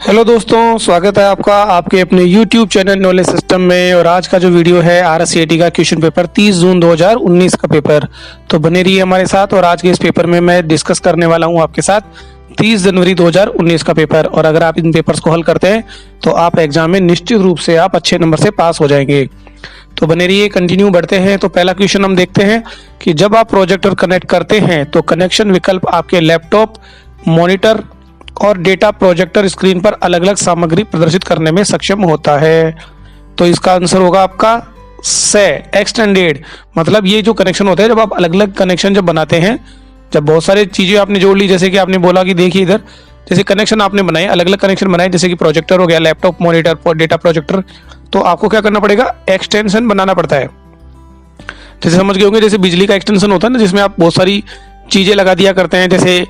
Hello दोस्तों, स्वागत है आपका आपके अपने YouTube चैनल नॉलेज सिस्टम में। और आज का जो वीडियो है RSCET का क्वेश्चन पेपर 30 जून 2019 का पेपर, तो बने रहिए हमारे साथ। और आज के इस पेपर में मैं डिस्कस करने वाला हूं आपके साथ 30 जनवरी 2019 का पेपर। और अगर आप इन पेपर्स को हल करते हैं तो आप एग्जाम में निश्चित रूप से आप अच्छे नंबर से पास हो जाएंगे। तो बने रहिए, कंटिन्यू बढ़ते हैं। तो पहला क्वेश्चन हम देखते हैं कि जब आप प्रोजेक्टर कनेक्ट करते हैं तो कनेक्शन विकल्प आपके लैपटॉप, मॉनिटर और डेटा प्रोजेक्टर स्क्रीन पर अलग अलग सामग्री प्रदर्शित करने में सक्षम होता है। तो इसका आंसर होगा आपका से एक्सटेंडेड। मतलब ये जो कनेक्शन होता है, जब आप अलग अलग कनेक्शन जब बनाते हैं, जब बहुत सारी चीजें आपने जोड़ ली, जैसे कि आपने बोला कि देखिए इधर जैसे कनेक्शन आपने बनाए, अलग अलग कनेक्शन बनाए, जैसे कि प्रोजेक्टर हो गया, लैपटॉप, मॉनिटर, डेटा प्रोजेक्टर, तो आपको क्या करना पड़ेगा, एक्सटेंशन बनाना पड़ता है। जैसे समझ गए होंगे, जैसे बिजली का एक्सटेंशन होता है ना, जिसमें आप बहुत सारी चीजें लगा दिया करते हैं। जैसे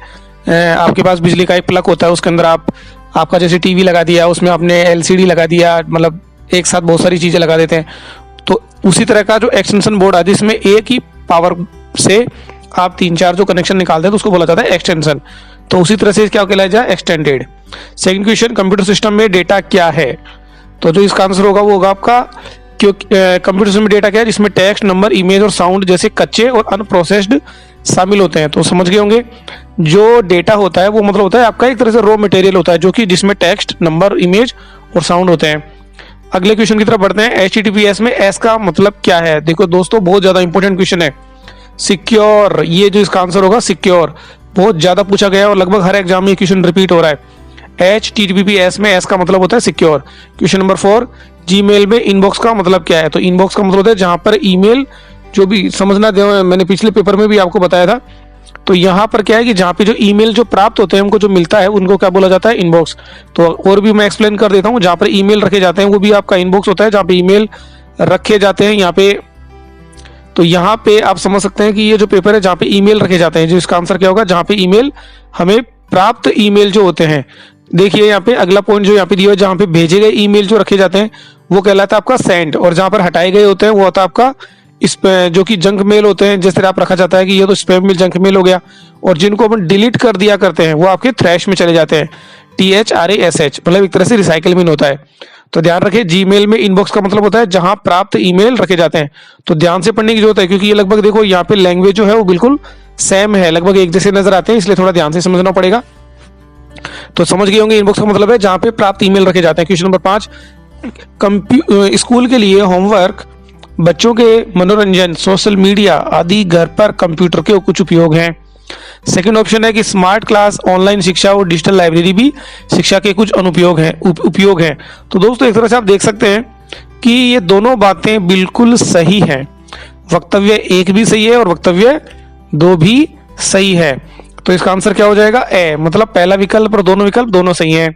आपके पास बिजली का एक प्लग होता है, उसके अंदर आपका जैसे टीवी लगा दिया, उसमें आपने LCD लगा दिया, मतलब एक साथ बहुत सारी चीजें लगा देते हैं। तो उसी तरह का जो एक्सटेंशन बोर्ड है, जिसमें एक ही पावर से आप 3-4 जो कनेक्शन निकालते हैं, तो उसको बोला जाता है एक्सटेंशन। तो उसी तरह से क्या कहलाया जाए, extended. Second question, computer system में डेटा क्या है? तो जो इसका आंसर होगा वो होगा आपका, क्योंकि कंप्यूटर सिस्टम में डेटा क्या है, जिसमें टेक्स्ट, नंबर, इमेज और साउंड जैसे कच्चे और अनप्रोसेस्ड शामिल होते हैं। तो समझ गए होंगे, जो डेटा होता है वो मतलब होता है आपका एक तरह से रॉ मटेरियल होता है, जो कि जिसमें टेक्स्ट, नंबर, इमेज और साउंड होते हैं। अगले क्वेश्चन की तरफ बढ़ते हैं। HTTPS में S का मतलब क्या है? देखो दोस्तों, बहुत ज्यादा इंपॉर्टेंट क्वेश्चन है। सिक्योर, ये जो इसका आंसर होगा सिक्योर, बहुत ज्यादा पूछा गया है और लगभग हर एग्जाम में क्वेश्चन रिपीट हो रहा है। HTTPS में S का मतलब होता है सिक्योर। क्वेश्चन नंबर 4, जीमेल में इनबॉक्स का मतलब क्या है? तो इनबॉक्स का मतलब होता है जहां पर ईमेल, जो भी समझना, मैंने पिछले पेपर में भी आपको बताया था। तो यहाँ पर क्या है कि जहाँ पे जो ईमेल जो प्राप्त होते हैं, हमको जो मिलता है, उनको क्या बोला जाता है, इनबॉक्स। तो और भी मैं एक्सप्लेन कर देता हूँ। जहाँ पर ईमेल रखे जाते हैं वो भी आपका इनबॉक्स होता है, जहाँ पे ईमेल रखे जाते हैं यहाँ पे। तो यहाँ पे आप समझ सकते हैं कि ये जो पेपर है जहाँ पे ईमेल रखे जाते हैं, जो इसका आंसर क्या होगा, जहाँ पे ईमेल हमें प्राप्त ईमेल जो होते हैं। देखिए यहाँ पे अगला पॉइंट जो यहाँ पे दिया है, जहाँ पे भेजे गए ईमेल जो रखे जाते हैं वो कहलाता है आपका सेंड। और जहाँ पर हटाए गए होते हैं वो होता है आपका इस जो कि जंक मेल होते हैं। जिस तरह आप रखा जाता है कि ये तो स्पैम मेल, जंक मेल हो गया। और जिनको अपन डिलीट कर दिया करते हैं वो आपके थ्रैश में चले जाते हैं। THRASH, मतलब एक तरह से रिसाइकल बिन होता है। तो ध्यान रखें, जीमेल में इनबॉक्स का मतलब होता है जहां प्राप्त ईमेल रखे जाते हैं। तो ध्यान से पढ़ने की जरूरत है, क्योंकि ये लगभग देखो यहाँ पे लैंग्वेज जो है वो बिल्कुल सेम है, लगभग एक जैसे नजर आते हैं, इसलिए थोड़ा ध्यान से समझना पड़ेगा। तो समझ गए होंगे, इनबॉक्स का मतलब है जहां पे प्राप्त ईमेल रखे जाते हैं। क्वेश्चन नंबर 5, स्कूल के लिए होमवर्क, बच्चों के मनोरंजन, सोशल मीडिया आदि घर पर कंप्यूटर के कुछ उपयोग हैं। सेकंड ऑप्शन है कि स्मार्ट क्लास, ऑनलाइन शिक्षा और डिजिटल लाइब्रेरी भी शिक्षा के कुछ अनुपयोग हैं, उपयोग हैं। तो दोस्तों एक तरह से आप देख सकते हैं कि ये दोनों बातें बिल्कुल सही हैं। वक्तव्य 1 भी सही है और वक्तव्य 2 भी सही है। तो इसका आंसर क्या हो जाएगा, ए, मतलब पहला विकल्प और दोनों विकल्प दोनों सही हैं।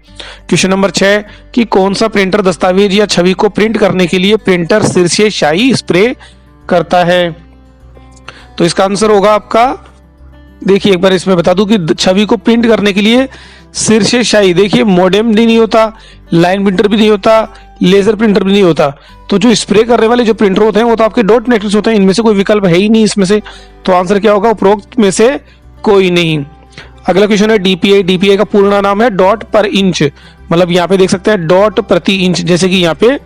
क्वेश्चन नंबर 6 कि कौन सा प्रिंटर दस्तावेज या छवि को प्रिंट करने के लिए प्रिंटर शीर्षे स्याही स्प्रे करता है? तो इसका आंसर होगा आपका, देखिए एक बार इसमें बता दूं कि छवि को प्रिंट करने के लिए शीर्षे स्याही, देखिए मोडेम भी नहीं होता, लाइन प्रिंटर भी नहीं होता, लेजर प्रिंटर भी नहीं होता। तो जो स्प्रे करने वाले जो प्रिंटर होते हैं वो तो आपके डॉट नेटवर्क होते हैं। इनमें से कोई विकल्प है ही नहीं इसमें से। तो आंसर क्या होगा, उपरोक्त में से कोई नहीं। अगला क्वेश्चन है DPI का पूर्ण नाम है डॉट पर इंच, मतलब यहाँ पे देख सकते हैं डॉट प्रति इंच, जैसे कि यहाँ पे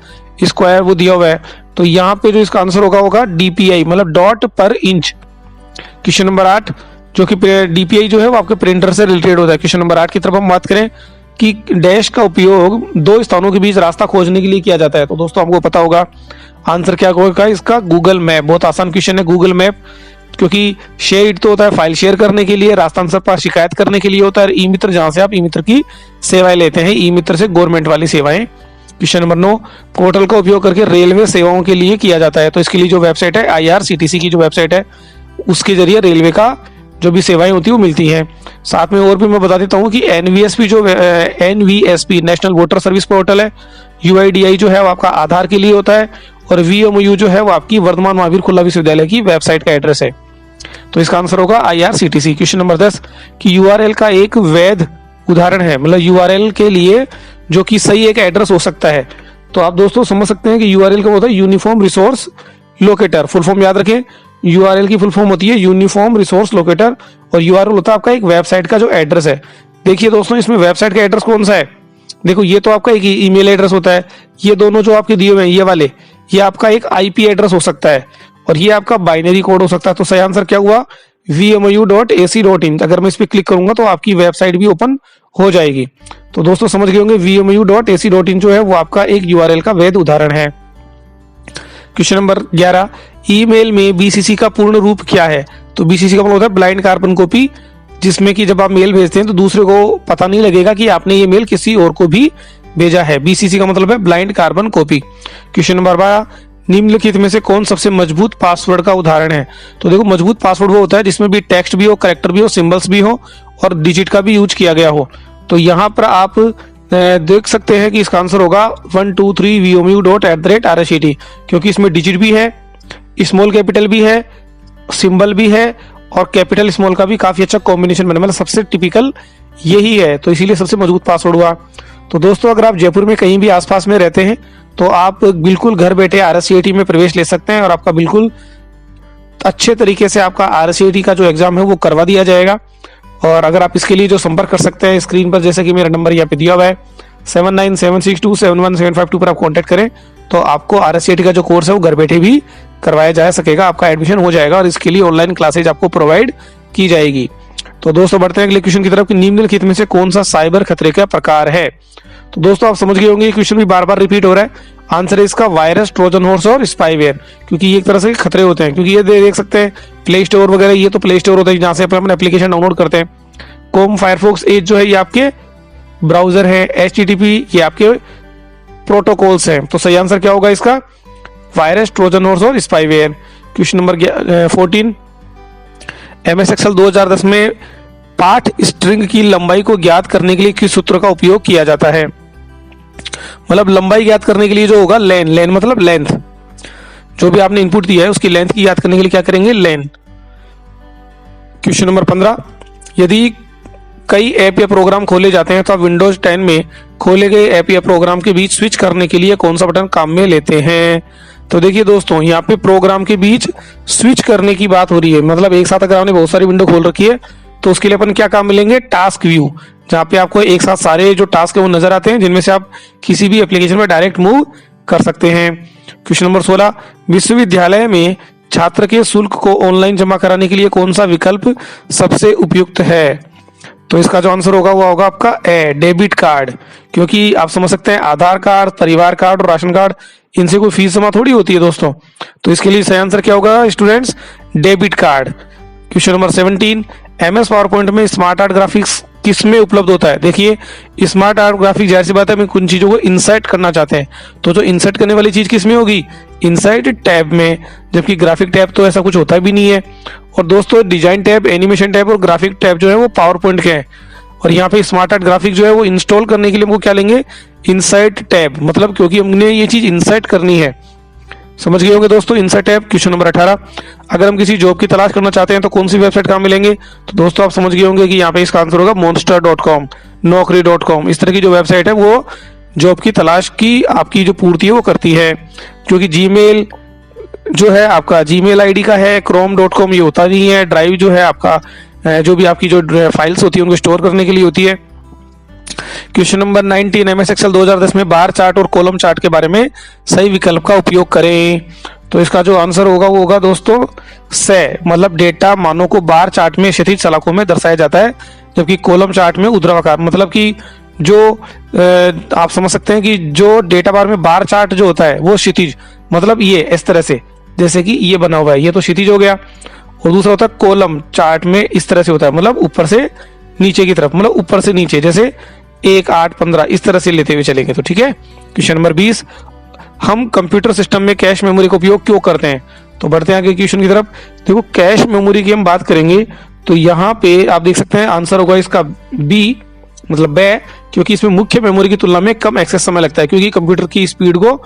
स्क्वायर वो दिया हुआ है। तो यहाँ पे जो इसका आंसर होगा DPI, मतलब डॉट पर इंच। क्वेश्चन नंबर 8, जो कि DPI जो है वो आपके प्रिंटर से रिलेटेड होता है। क्वेश्चन नंबर 8 की तरफ हम बात करें कि डैश का उपयोग 2 स्थानों के बीच रास्ता खोजने के लिए किया जाता है। तो दोस्तों आपको पता होगा आंसर क्या होगा इसका, गूगल मैप। बहुत आसान क्वेश्चन है गूगल मैप, क्योंकि शेयर इट तो होता है फाइल शेयर करने के लिए, रास्ता आंसर पर शिकायत करने के लिए होता है, ई मित्र जहां से आप ई मित्र की सेवाएं लेते हैं, ई मित्र से गवर्नमेंट वाली सेवाएं। क्वेश्चन नंबर 9, पोर्टल का उपयोग करके रेलवे सेवाओं के लिए किया जाता है। तो इसके लिए जो वेबसाइट है IRCTC की जो वेबसाइट है, उसके जरिए रेलवे का जो भी सेवाएं होती है वो मिलती हैं। साथ में और भी मैं बता देता हूँ कि NVSP जो NVSP national voter service portal है, UIDI जो है वो आपका आधार के लिए होता है, और VMU जो है वो आपकी वर्धमान महावीर खुला विश्वविद्यालय की वेबसाइट का एड्रेस है। तो इसका आंसर होगा IRCTC। क्वेश्चन नंबर 10 कि URL का एक वैध उदाहरण है, मतलब URL के लिए जो कि सही एक एड्रेस हो सकता है। तो आप दोस्तों समझ सकते हैं कि URL का होता है uniform resource locator. Full form याद रखें, URL की फुल फॉर्म होती है यूनिफॉर्म रिसोर्स लोकेटर, और URL होता है आपका एक वेबसाइट का जो एड्रेस है। देखिए दोस्तों, इसमें वेबसाइट का एड्रेस कौन सा है, देखो ये तो आपका एक ईमेल एड्रेस होता है, ये दोनों जो आपके दिए हुए हैं ये वाले, ये आपका एक आईपी एड्रेस हो सकता है और ये आपका बाइनरी कोड हो सकता है। तो सही आंसर क्या हुआ, vmu.ac.in। अगर मैं इस पर क्लिक करूंगा तो आपकी वेबसाइट भी ओपन हो जाएगी। तो दोस्तों समझ गए होंगे vmu.ac.in जो है वो आपका एक यूआरएल का वैध उदाहरण है। क्वेश्चन नंबर 11, ईमेल में बीसीसी का पूर्ण रूप क्या है? तो बीसीसी का मतलब होता है ब्लाइंड कार्बन कॉपी, जिसमें कि जब आप मेल भेजते हैं तो दूसरे को पता नहीं लगेगा कि आपने ये मेल किसी और को भी भेजा है। बीसीसी का मतलब है blind carbon copy. Question number 12, निम्नलिखित में से कौन सबसे मजबूत पासवर्ड का उदाहरण है? तो देखो मजबूत पासवर्ड वो होता है जिसमें भी टेक्स्ट भी हो, कैरेक्टर भी हो, सिंबल्स भी हो और डिजिट का भी यूज किया गया हो। तो यहाँ पर आप देख सकते हैं कि इसका आंसर होगा 123 vmu.@rset, क्योंकि इसमें डिजिट भी है, स्मॉल कैपिटल भी है, सिंबल भी है और कैपिटल स्मॉल का भी काफी अच्छा कॉम्बिनेशन बना, मतलब सबसे टिपिकल यही है, तो इसीलिए सबसे मजबूत पासवर्ड हुआ। तो दोस्तों अगर आप जयपुर में कहीं भी आसपास में रहते हैं तो आप बिल्कुल घर बैठे RSCAT में प्रवेश ले सकते हैं और आपका बिल्कुल अच्छे तरीके से आपका RSCAT का जो एग्जाम है वो करवा दिया जाएगा। और अगर आप इसके लिए जो संपर्क कर सकते हैं स्क्रीन पर, जैसे कि मेरा नंबर यहाँ पे दिया हुआ है 7976271752 पर आप कॉन्टेक्ट करें तो आपको RSCAT का जो कोर्स है वो घर बैठे भी करवाया जा सकेगा, आपका एडमिशन हो जाएगा और इसके लिए ऑनलाइन क्लासेज आपको प्रोवाइड की जाएगी। तो दोस्तों बढ़ते हैं अगले क्वेश्चन की तरफ कि निम्नलिखित में से कौन सा साइबर खतरे का प्रकार है? तो दोस्तों आप समझ गए होंगे ये क्वेश्चन भी बार बार रिपीट हो रहा है। आंसर है इसका वायरस, ट्रोजन हॉर्स और स्पाईवेयर, क्योंकि ये एक तरह से खतरे होते हैं। क्योंकि ये देख सकते हैं प्ले स्टोर वगैरह, ये तो प्ले स्टोर होता है जहां से अपने एप्लीकेशन डाउनलोड करते हैं। क्रोम, फायरफॉक्स, एज जो है ये आपके ब्राउजर है, HTTP ये आपके प्रोटोकॉल्स हैं। तो सही आंसर क्या होगा इसका, वायरस, ट्रोजन हॉर्स और spyware. Question number 14, MS Excel 2010 में पाठ स्ट्रिंग की लंबाई को ज्ञात करने के लिए किस सूत्र का उपयोग किया जाता है? मतलब लंबाई ज्ञात करने के लिए जो होगा लेन मतलब लेंथ, जो भी आपने इनपुट दिया है उसकी लेंथ की ज्ञात करने के लिए क्या करेंगे, लेन। क्वेश्चन नंबर 15, यदि कई ऐप या प्रोग्राम खोले जाते हैं तो आप विंडोज 10 में खोले गए ऐप या प्रोग्राम के बीच स्विच करने के लिए कौन सा बटन काम में लेते हैं? तो देखिए दोस्तों यहाँ पे प्रोग्राम के बीच स्विच करने की बात हो रही है, मतलब एक साथ अगर आपने बहुत सारी विंडो खोल रखी है तो उसके लिए अपन क्या काम मिलेंगे, टास्क व्यू, जहाँ पे आपको एक साथ सारे जो टास्क है वो नजर आते हैं, जिनमें से आप किसी भी एप्लीकेशन में डायरेक्ट मूव कर सकते हैं। क्वेश्चन नंबर 16, विश्वविद्यालय में छात्र के शुल्क को ऑनलाइन जमा कराने के लिए कौन सा विकल्प सबसे उपयुक्त है? तो इसका जो आंसर होगा वो होगा आपका डेबिट कार्ड, क्योंकि आप समझ सकते हैं आधार कार्ड, परिवार कार्ड और राशन कार्ड, इनसे कोई फीस जमा थोड़ी होती है दोस्तों। तो इसके लिए सही आंसर क्या होगा students, debit card. Question number 17, MS power point में स्मार्ट आर्ट ग्राफिक्स किस में उपलब्ध होता है? देखिए स्मार्ट आर्ट ग्राफिक जाहिर सी बात है हम कुछ चीजों को इंसर्ट करना चाहते हैं, तो जो इंसर्ट करने वाली चीज किस में होगी, इंसर्ट टैब में, जबकि ग्राफिक टैब तो ऐसा कुछ होता भी नहीं है। और दोस्तों डिजाइन टैब, एनिमेशन टैब और ग्राफिक टैब जो है वो पावर पॉइंट के हैं, और यहाँ पे स्मार्ट आर्ट ग्राफिक जो है वो इंस्टॉल करने के लिए हमको क्या लेंगे, इंसर्ट टैब, मतलब क्योंकि हमने ये चीज इंसर्ट करनी है। समझ गए होंगे दोस्तों इंसर्ट टैब। क्वेश्चन नंबर 18, अगर हम किसी जॉब की तलाश करना चाहते हैं तो कौन सी वेबसाइट काम मिलेंगे? तो दोस्तों आप समझ गए होंगे कि यहाँ पे इसका आंसर होगा monster.com, naukri.com। इस तरह की जो वेबसाइट है वो जॉब की तलाश की आपकी जो पूर्ति है वो करती है। क्योंकि जीमेल जो है आपका जीमेल आईडी का है, chrome.com ये होता नहीं है। ड्राइव जो है आपका जो भी आपकी जो फाइल्स होती है उनको स्टोर करने के लिए होती है। क्वेश्चन नंबर 19, MS एक्सेल 2010 में बार चार्ट और कॉलम चार्ट के बारे में सही विकल्प का उपयोग करें। तो इसका जो आंसर होगा वो होगा दोस्तों से, मतलब डेटा मानों को बार चार्ट में क्षैतिज सलाखों में दर्शाया जाता है, जबकि कॉलम चार्ट में ऊर्ध्वाधर, मतलब कि जो आप समझ सकते हैं कि जो डेटा बार में बार चार्ट जो होता है वो क्षैतिज, मतलब ये इस तरह से, जैसे कि ये बना हुआ है, ये तो क्षैतिज हो गया। और दूसरा होता है कॉलम चार्ट में इस तरह से होता है, मतलब ऊपर से नीचे की तरफ, मतलब ऊपर से नीचे, जैसे 1, 8, 15 इस तरह से लेते हुए चलेंगे। तो ठीक है। क्वेश्चन नंबर 20, हम कंप्यूटर सिस्टम में कैश मेमोरी का उपयोग क्यों करते हैं? तो बढ़ते हैं आगे क्वेश्चन की तरफ। देखो कैश मेमोरी की हम बात करेंगे तो यहाँ पे आप देख सकते हैं आंसर होगा इसका बी, मतलब बे, क्योंकि इसमें मुख्य मेमोरी की तुलना में कम एक्सेस समय लगता है, क्योंकि कंप्यूटर की स्पीड को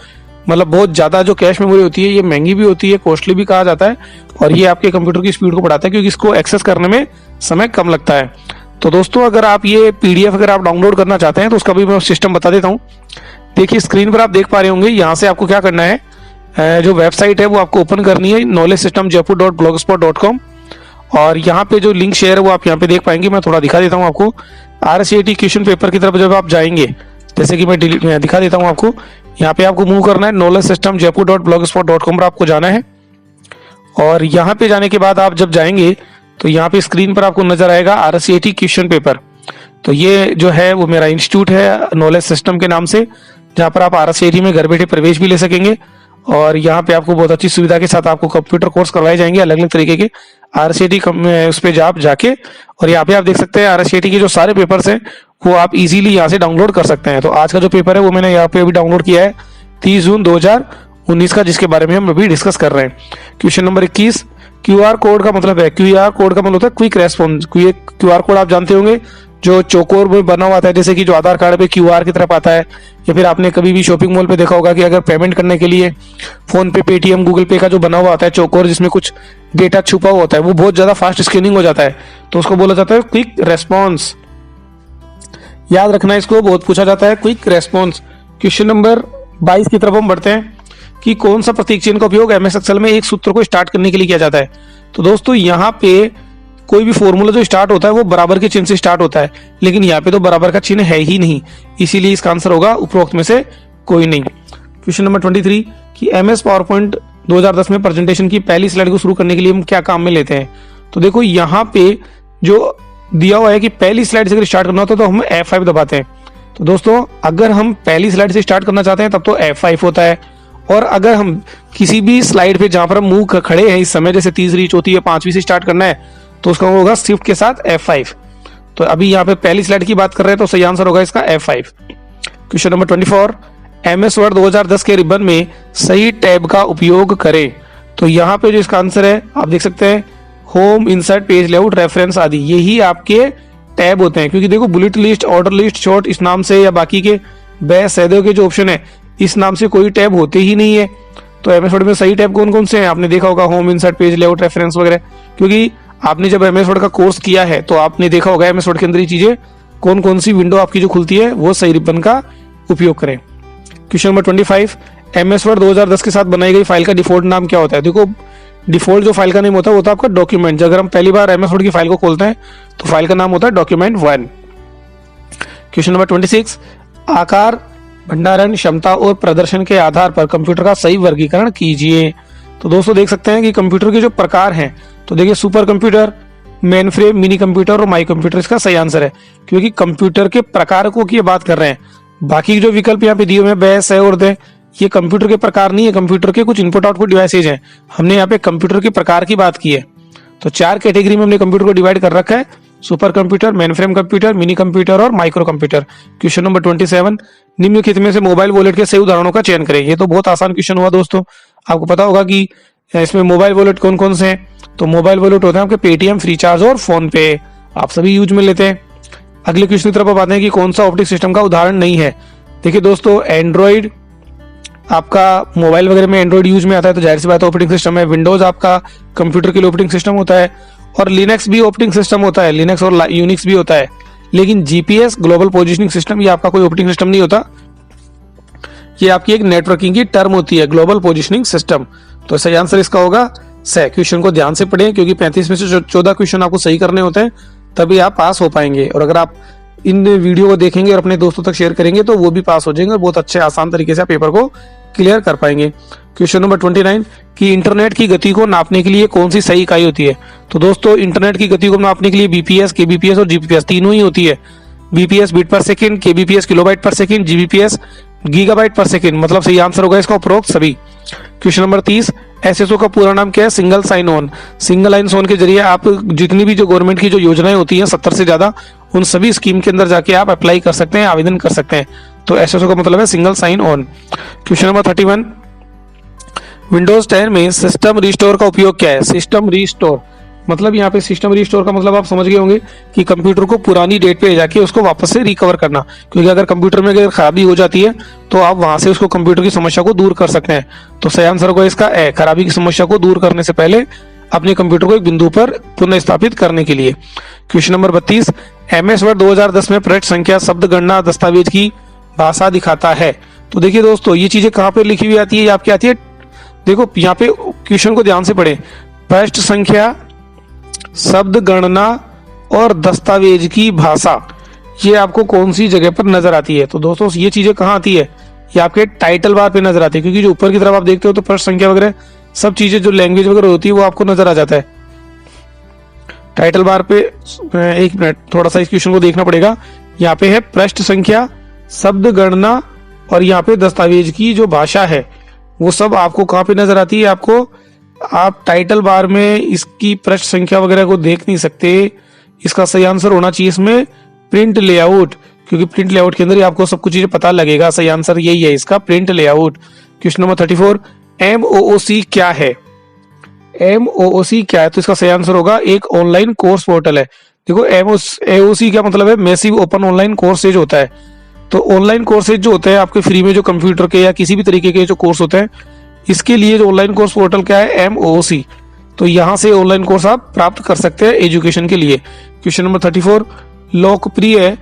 मतलब बहुत ज्यादा जो कैश मेमोरी होती है ये महंगी भी होती है, कॉस्टली भी कहा जाता है, और ये आपके कंप्यूटर की स्पीड को बढ़ाता है क्योंकि इसको एक्सेस करने में समय कम लगता है। तो दोस्तों अगर आप ये PDF अगर आप डाउनलोड करना चाहते हैं तो उसका भी मैं सिस्टम बता देता हूँ। देखिए स्क्रीन पर आप देख पा रहे होंगे, यहाँ से आपको क्या करना है, जो वेबसाइट है वो आपको ओपन करनी है, knowledgesystemjaipur.blogspot.com, और यहाँ पे जो लिंक शेयर है वो आप यहाँ पे देख पाएंगे। मैं थोड़ा दिखा देता हूँ आपको। RSCAT क्वेश्चन पेपर की तरफ जब आप जाएंगे जैसे कि मैं दिखा देता हूँ आपको। यहाँ पे आपको मूव करना है, नॉलेज सिस्टम jaipur.blogspot.com पर आपको जाना है। और यहाँ पे जाने के बाद आप जब जाएंगे तो यहाँ पे स्क्रीन पर आपको नजर आएगा RSCAT क्वेश्चन पेपर। तो ये जो है वो मेरा इंस्टीट्यूट है नॉलेज सिस्टम के नाम से, जहाँ पर आप RSCAT में घर बैठे प्रवेश भी ले सकेंगे। और यहाँ पे आपको बहुत अच्छी सुविधा के साथ आपको कंप्यूटर कोर्स करवाए जाएंगे अलग अलग तरीके के। RSCAT उस पर आप जाके और यहाँ पे आप देख सकते हैं RSCAT के जो सारे पेपर्स हैं वो आप इजीली यहाँ से डाउनलोड कर सकते हैं। तो आज का जो पेपर है वो मैंने यहाँ पे अभी डाउनलोड किया है 30 जून 2019 का, जिसके बारे में हम अभी डिस्कस कर रहे हैं। क्वेश्चन नंबर 21, QR कोड का मतलब है, QR कोड का मतलब होता है क्विक रेस्पॉन्स। QR कोड आप जानते होंगे जो चौकोर में बना हुआ आता है, जैसे कि जो आधार कार्ड पे QR की तरफ आता है, या फिर आपने कभी भी शॉपिंग मॉल पे देखा होगा कि अगर पेमेंट करने के लिए फोन पे, पेटीएम, गूगल पे का जो बना हुआ आता है चौकोर जिसमें कुछ डेटा छुपा हुआ होता है, वो बहुत ज्यादा फास्ट स्कैनिंग हो जाता है, तो उसको बोला जाता है क्विक रेस्पॉन्स। याद रखना इसको, बहुत पूछा जाता है क्विक रेस्पॉन्स। क्वेश्चन नंबर 22 की तरफ हम बढ़ते हैं कि कौन सा प्रतीक चिन्ह का उपयोग MS एक्सेल में एक सूत्र को स्टार्ट करने के लिए किया जाता है। तो दोस्तों यहाँ पे कोई भी फॉर्मूला जो स्टार्ट होता है वो बराबर के चिन्ह से स्टार्ट होता है, लेकिन यहाँ पे तो बराबर का चिन्ह है ही नहीं, इसीलिए इसका आंसर होगा उपरोक्त में से कोई नहीं। क्वेश्चन नंबर 23 कि MS पावरपॉइंट 2010 में प्रेजेंटेशन की पहली स्लाइड को शुरू करने के लिए हम क्या काम में लेते हैं। तो देखो यहाँ पे जो दिया हुआ है कि पहली स्लाइड से अगर स्टार्ट करना होता है तो हम F5 दबाते हैं। तो दोस्तों अगर हम पहली स्लाइड से स्टार्ट करना चाहते हैं तब तो F5 होता है, और अगर हम किसी भी स्लाइड पे जहां पर हम मुंह खड़े हैं इस समय, जैसे तीसरी, चौथी या पांचवी से स्टार्ट करना है तो उसका होगा शिफ्ट के साथ F5। तो अभी यहाँ पे पहली स्लाइड की बात कर रहे हैं तो सही आंसर होगा इसका F5। Question number 24, MS word 2010 के रिबन में सही टैब का उपयोग करें। तो यहाँ पे जो इसका आंसर है आप देख सकते हैं, home, insert, page layout, reference आदि, यही आपके टैब होते हैं। क्योंकि देखो bullet list, order list, short, इस नाम से या बाकी के सैदों के जो ऑप्शन है इस नाम से कोई टैब होते ही नहीं है। तो MS वर्ड में सही टैब कौन कौन से हैं आपने देखा होगा, home, insert, page layout, reference वगैरह। क्योंकि आपने जब MS वर्ड का कोर्स किया है तो आपने देखा होगा MS वर्ड के अंदर ये चीजें कौन कौन सी विंडो आपकी जो खुलती है वो सही रिबन का उपयोग करें। क्वेश्चन नंबर 25, MS वर्ड 2010 के साथ बनाई गई फाइल का डिफॉल्ट नाम क्या होता है। देखो डिफॉल्ट जो फाइल का नेम होता है वो होता है आपका डॉक्यूमेंट। अगर हम पहली बार MS वर्ड की फाइल को खोलते हैं तो फाइल का नाम होता है document1। क्वेश्चन नंबर 26, आकार, भंडारण क्षमता और प्रदर्शन के आधार पर कंप्यूटर का सही वर्गीकरण कीजिए। तो दोस्तों देख सकते हैं कि कंप्यूटर के जो प्रकार हैं, तो देखिए super computer, main frame, mini computer और माई कंप्यूटर इसका सही आंसर है, क्योंकि कंप्यूटर के प्रकारों की बात कर रहे हैं। बाकी जो विकल्प यहाँ पे दिए हुए हैं ब, स और द, ये कंप्यूटर के प्रकार नहीं है, कंप्यूटर के कुछ इनपुट आउटपुट डिवाइसेज हैं। हमने यहाँ पे कंप्यूटर के प्रकार की बात की है। तो 4 कैटेगरी में हमने कंप्यूटर को डिवाइड कर रखा है, super computer, main frame computer, mini computer और माइक्रो कंप्यूटर। क्वेश्चन नंबर 27, निम्नलिखित में से मोबाइल वॉलेट के सही उदाहरणों का चयन करें। ये तो बहुत आसान क्वेश्चन हुआ दोस्तों, आपको पता होगा कि इसमें मोबाइल वॉलेट कौन कौन से हैं। तो मोबाइल वॉलेट होते हैं आपके पेटीएम, फ्रीचार्ज और फोन पे, आप सभी यूज में लेते हैं। अगले क्वेश्चन की तरफ आप आते हैं कि कौन सा ऑपरेटिंग सिस्टम का उदाहरण नहीं है। देखिए दोस्तों एंड्रॉइड आपका मोबाइल वगैरह में एंड्रॉइड यूज में आता है, तो जाहिर सी बात है ऑपरेटिंग सिस्टम है। विंडोज आपका कंप्यूटर के लिए ऑपरेटिंग सिस्टम होता है, और लिनक्स भी ऑपरेटिंग सिस्टम होता है, लिनक्स और यूनिक्स भी होता है। लेकिन जीपीएस, ग्लोबल पोजिशनिंग सिस्टम, ये आपका कोई ऑपरेटिंग सिस्टम नहीं होता, ये आपकी एक नेटवर्किंग की टर्म होती है, ग्लोबल पोजिशनिंग सिस्टम। तो सही आंसर इसका होगा स। क्वेश्चन को ध्यान से पढ़ें, क्योंकि 35 में से 14 क्वेश्चन आपको सही करने होते हैं, तभी आप पास हो पाएंगे। और अगर आप इन वीडियो को देखेंगे और अपने दोस्तों तक शेयर करेंगे तो वो भी पास हो जाएंगे और बहुत अच्छे आसान तरीके से आप पेपर को क्लियर कर पाएंगे। क्वेश्चन नंबर 29 कि इंटरनेट की गति को नापने के लिए कौन सी सही इकाई होती है। तो दोस्तों इंटरनेट की गति को नापने के लिए बीपीएस, केबीपीएस और जीबीपीएस तीनों ही होती है। बीपीएस बीट पर सेकंड, केबीपीएस किलोबाइट पर सेकंड, जीबीपीएस गीगाबाइट पर सेकंड, मतलब सही आंसर होगा इसका उपरोक्त सभी। क्वेश्चन नंबर 30, एसएसओ का पूरा नाम क्या है। Single sign on. Single line on के जरिए आप जितनी भी जो गवर्नमेंट की जो योजनाएं होती हैं 70 से ज्यादा, उन सभी स्कीम के अंदर जाके आप अप्लाई कर सकते हैं, आवेदन कर सकते हैं। तो एसएसओ का मतलब है single sign on. Question number 31, Windows 10 में सिस्टम रिस्टोर का उपयोग क्या है। सिस्टम रिस्टोर मतलब यहाँ पे सिस्टम रिस्टोर का मतलब आप समझ गए होंगे कि कंप्यूटर को पुरानी डेट पे जाके उसको वापस से रिकवर करना, क्योंकि अगर कंप्यूटर में अगर खराबी हो जाती है तो आप वहां से उसको कंप्यूटर की समस्या को दूर कर सकते हैं। तो सही आंसर होगा इसका ए, खराबी की समस्या को दूर करने से पहले अपने कंप्यूटर को एक बिंदु पर पुनः स्थापित करने के लिए। क्वेश्चन नंबर 32, MS वर्ड 2010 में पृष्ठ संख्या शब्द गणना दस्तावेज की भाषा दिखाता है। तो देखिए दोस्तों ये चीजें कहाँ पे लिखी हुई आती है, आपकी आती है, देखो यहाँ पे क्वेश्चन को ध्यान से पढ़ें। पृष्ठ संख्या, शब्द गणना और दस्तावेज की भाषा, ये आपको कौन सी जगह पर नजर आती है। तो दोस्तों ये चीजें कहाँ आती है, ये आपके टाइटल बार पे नजर आती है, क्योंकि जो ऊपर की तरफ आप देखते हो तो प्रश्न संख्या वगैरह सब चीजें जो लैंग्वेज वगैरह होती है वो आपको नजर आ जाता है टाइटल बार पे। एक मिनट, थोड़ा सा इस क्वेश्चन को देखना पड़ेगा। यहाँ पे है पृष्ठ संख्या, शब्द गणना और यहाँ पे दस्तावेज की जो भाषा है वो सब आपको कहाँ पे नजर आती है। आपको आप टाइटल बार में इसकी पृष्ठ संख्या वगैरह को देख नहीं सकते। इसका सही आंसर होना चाहिए इसमें प्रिंट लेआउट, क्योंकि प्रिंट लेआउट के अंदर ही आपको सब कुछ चीजें पता लगेगा। सही आंसर यही है इसका, print layout. Question number 34, MOOC क्या है। MOOC क्या है, तो इसका सही आंसर होगा एक ऑनलाइन कोर्स पोर्टल है। देखो MOOC क्या मतलब है, मैसिव ओपन ऑनलाइन कोर्सेज होता है। तो ऑनलाइन कोर्सेज जो होते हैं आपके फ्री में, जो कंप्यूटर के या किसी भी तरीके के जो कोर्स होते हैं, इसके लिए जो ऑनलाइन कोर्स पोर्टल क्या है, MOOC। तो यहाँ से ऑनलाइन कोर्स आप प्राप्त कर सकते हैं एजुकेशन के लिए। क्वेश्चन नंबर 34, लोकप्रिय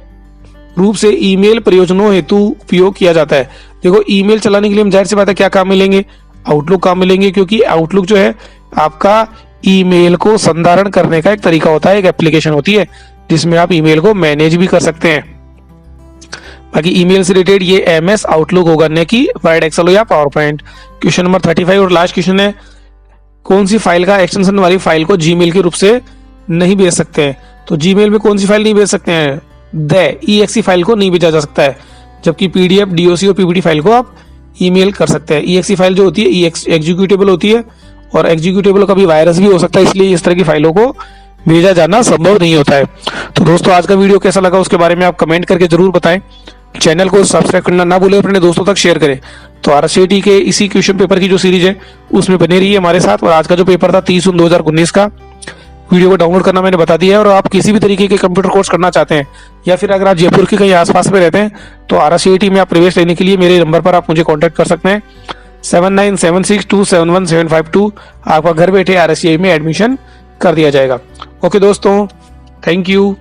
रूप से ईमेल प्रयोजनों हेतु उपयोग किया जाता है। देखो ईमेल चलाने के लिए हम जाहिर सी बात है क्या काम मिलेंगे, आउटलुक काम मिलेंगे, क्योंकि आउटलुक जो है आपका ईमेल को संधारण करने का एक तरीका होता है, एक एप्लीकेशन होती है जिसमें आप ईमेल को मैनेज भी कर सकते हैं। बाकी ईमेल से रिलेटेड ये MS आउटलुक होगा, न कि वर्ड, एक्सेल हो या पावर पॉइंट। क्वेश्चन नंबर 35 और लास्ट क्वेश्चन है, कौन सी फाइल का एक्सटेंशन वाली फाइल को जीमेल के रूप से नहीं भेज सकते हैं। तो जीमेल में कौन सी फाइल नहीं भेज सकते हैं, exe फाइल को नहीं भेजा जा सकता है, जबकि PDF, DOC और PPT फाइल को आप ईमेल कर सकते हैं। exe फाइल जो होती है एग्जीक्यूटेबल होती है, और एग्जीक्यूटेबल कभी वायरस भी हो सकता है, इसलिए इस तरह की फाइलों को भेजा जाना संभव नहीं होता है। तो दोस्तों आज का वीडियो कैसा लगा उसके बारे में आप कमेंट करके जरूर बताएं। चैनल को सब्सक्राइब करना ना भूलें, अपने दोस्तों तक शेयर करें। तो RSCT के इसी क्वेश्चन पेपर की जो सीरीज है उसमें बने रहिए हमारे साथ। और आज का जो पेपर था 30 जून 2019 का, वीडियो को डाउनलोड करना मैंने बता दिया है। और आप किसी भी तरीके के कंप्यूटर कोर्स करना चाहते हैं, या फिर अगर आप जयपुर के कहीं आसपास में रहते हैं, तो RSCT में आप प्रवेश लेने के लिए मेरे नंबर पर आप मुझे कॉन्टैक्ट कर सकते हैं। 7976271752। आपका घर बैठे RSCT में एडमिशन कर दिया जाएगा। ओके दोस्तों, थैंक यू।